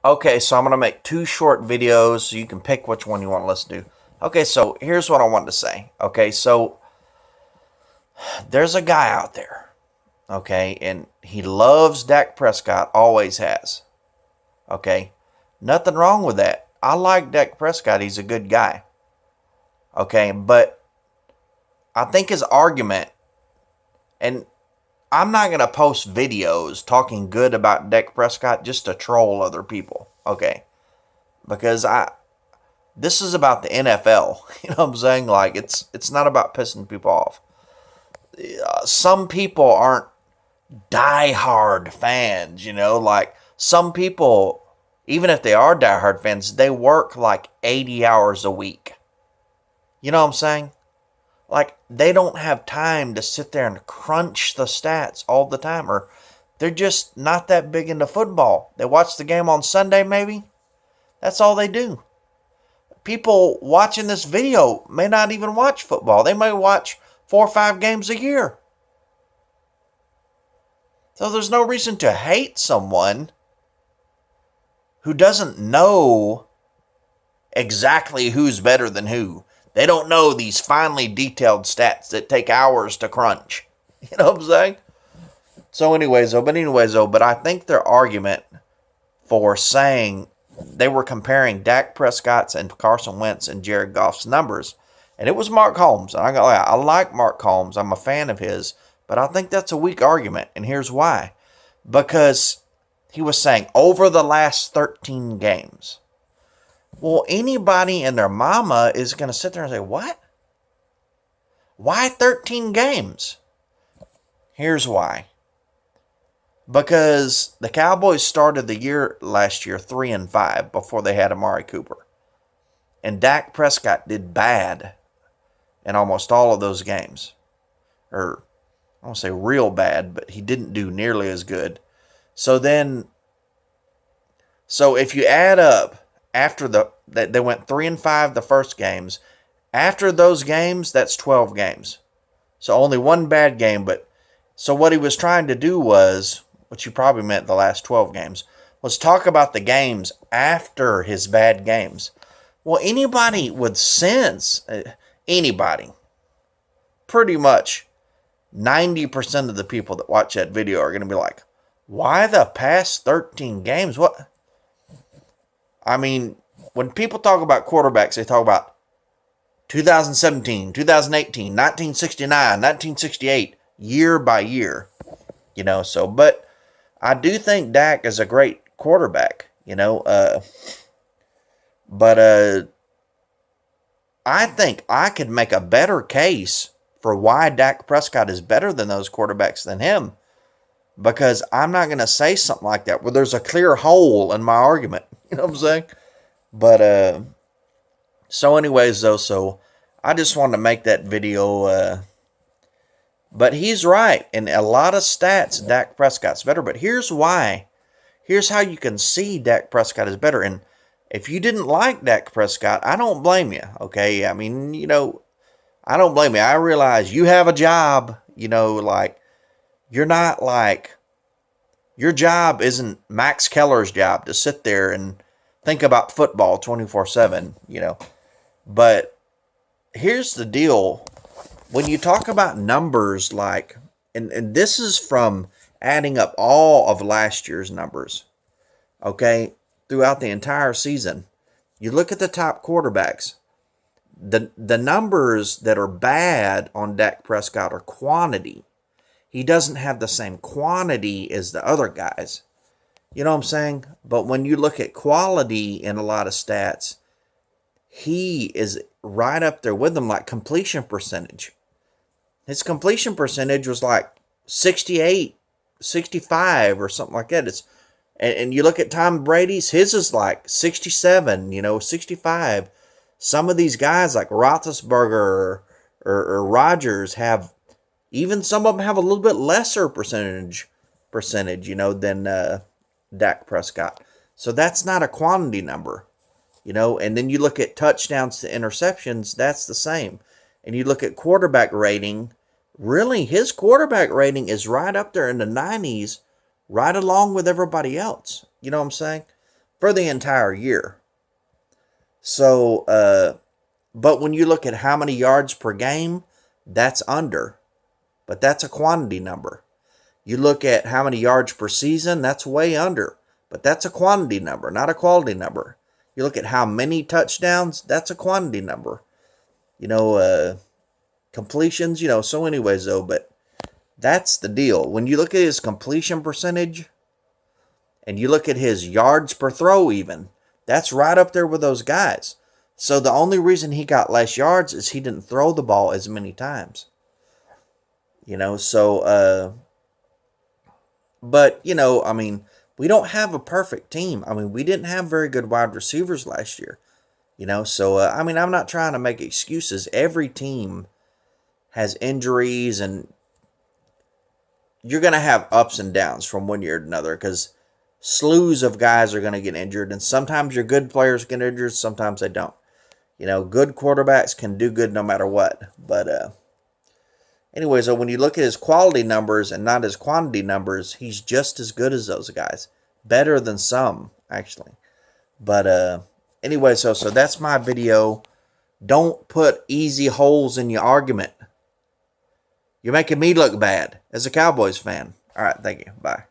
Okay, so I'm going to make two short videos so you can pick which one you want to listen to. Okay, so here's what I wanted to say. Okay, so there's a guy out there, okay, and he loves Dak Prescott, always has. Okay, nothing wrong with that. I like Dak Prescott, he's a good guy. Okay, but I think his argument, and I'm not going to post videos talking good about Dak Prescott just to troll other people. Okay, because this is about the NFL. You know what I'm saying? Like it's not about pissing people off. Some people aren't diehard fans, like some people, even if they are diehard fans, they work like 80 hours a week. You know what I'm saying? Like they don't have time to sit there and crunch the stats all the time, or they're just not that big into football. They watch the game on Sunday maybe. That's all they do. People watching this video may not even watch football. They may watch 4 or 5 games a year. So there's no reason to hate someone who doesn't know exactly who's better than who. They don't know these finely detailed stats that take hours to crunch. You know what I'm saying? So anyways, but I think their argument for saying they were comparing Dak Prescott's and Carson Wentz and Jared Goff's numbers, and it was Mark Holmes. And I like Mark Holmes. I'm a fan of his, but I think that's a weak argument, and here's why. Because he was saying over the last 13 games. Well, anybody and their mama is going to sit there and say, what? Why 13 games? Here's why. Because the Cowboys started the year last year 3-5 before they had Amari Cooper. And Dak Prescott did bad in almost all of those games. Or, I won't say real bad, but he didn't do nearly as good. So if you add up, after they went 3-5 the first games, after those games, that's 12 games. So only one bad game, but so what he was trying to do was, which he probably meant the last 12 games, was talk about the games after his bad games. Well, anybody with sense, anybody, pretty much 90% of the people that watch that video are going to be like, why the past 13 games? What? I mean, when people talk about quarterbacks, they talk about 2017, 2018, 1969, 1968, year by year, but I do think Dak is a great quarterback, but I think I could make a better case for why Dak Prescott is better than those quarterbacks than him, because I'm not going to say something like that where there's a clear hole in my argument. You know what I'm saying? But, so anyways, though, so I just wanted to make that video, but he's right. In a lot of stats, Dak Prescott's better, but here's why. Here's how you can see Dak Prescott is better. And if you didn't like Dak Prescott, I don't blame you, okay? I mean, I don't blame you. I realize you have a job, like, you're not like, your job isn't Max Keller's job to sit there and think about football 24/7, But here's the deal. When you talk about numbers like, and this is from adding up all of last year's numbers, okay, throughout the entire season, you look at the top quarterbacks. The numbers that are bad on Dak Prescott are quantity. He doesn't have the same quantity as the other guys. You know what I'm saying? But when you look at quality in a lot of stats, he is right up there with them, like completion percentage. His completion percentage was like 68, 65 or something like that. And you look at Tom Brady's, his is like 67, 65. Some of these guys like Roethlisberger or Rodgers have, even some of them have a little bit lesser percentage, than Dak Prescott. So that's not a quantity number, and then you look at touchdowns to interceptions, that's the same. And you look at quarterback rating, really his quarterback rating is right up there in the 90s, right along with everybody else. You know what I'm saying? for the entire year. So, but when you look at how many yards per game, that's under. But that's a quantity number. You look at how many yards per season, that's way under. But that's a quantity number, not a quality number. You look at how many touchdowns, that's a quantity number. Completions, so anyways, though, but that's the deal. When you look at his completion percentage and you look at his yards per throw even, that's right up there with those guys. So the only reason he got less yards is he didn't throw the ball as many times. But, we don't have a perfect team. We didn't have very good wide receivers last year. I'm not trying to make excuses. Every team has injuries, and you're going to have ups and downs from one year to another because slews of guys are going to get injured, and sometimes your good players get injured, sometimes they don't. Good quarterbacks can do good no matter what. But anyways, when you look at his quality numbers and not his quantity numbers, he's just as good as those guys. Better than some, actually. But anyway, so that's my video. Don't put easy holes in your argument. You're making me look bad as a Cowboys fan. All right, thank you. Bye.